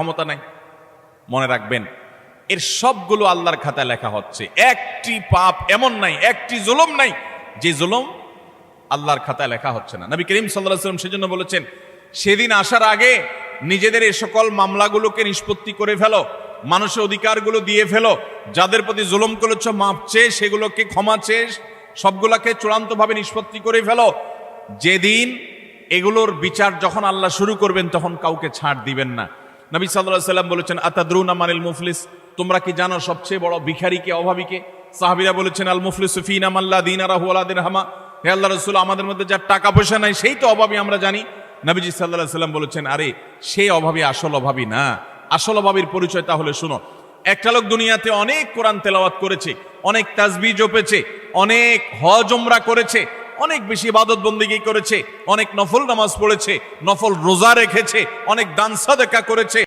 ক্ষমতা নাই। মনে রাখবেন, এর সবগুলো আল্লাহর খাতায় লেখা হচ্ছে। একটি পাপ এমন নাই, একটি জুলুম নাই যে জুলুম আল্লাহর খাতায় লেখা হচ্ছে না। নবী করিম সাল্লাল্লাহু আলাইহি ওয়াসাল্লাম সেজন্য বলেছেন, সেদিন আসার আগে নিজেদের এই সকল মামলাগুলোকে নিষ্পত্তি করে ফেলো, মানুষের অধিকারগুলো দিয়ে ফেলো, যাদের প্রতি জুলুম করেছ মাপ চেয়ে সেগুলোকে ক্ষমা চেয়ে সবগুলোকে চূড়ান্তভাবে নিষ্পত্তি করে ফেলো। যেদিন এগুলোর বিচার যখন আল্লাহ শুরু করবেন তখন কাউকে ছাড় দিবেন না। নবী সাল্লাল্লাহু আলাইহি ওয়াসাল্লাম বলেছেন, আতাদরুনা মানিল মুফলিস, তোমরা কি জানো সবচেয়ে বড় ভিখারিকে, অভাবীকে? সাহাবীরা বলেছেন, আল মুফলিসু ফিনা মান লা দিনারাহু ওয়া লা দিরহামা, হে আল্লাহর রাসূল, আমাদের মধ্যে যার টাকা পয়সা নাই সেই তো অভাবী, আমরা জানি। নবীজি সাল্লাল্লাহু আলাইহি ওয়াসাল্লাম বলেছেন, আরে সেই অভাবী আসল অভাবী না, আসল অভাবীর পরিচয় তাহলে শুনো। একটা লোক দুনিয়াতে অনেক কোরআন তেলাওয়াত করেছে, অনেক তাসবিহ জপেছে, অনেক হজ উমরা করেছে, অনেক বেশি ইবাদত বন্দেগী করেছে, অনেক নফল নামাজ পড়েছে, নফল রোজা রেখেছে, অনেক দান সাদাকা করেছে,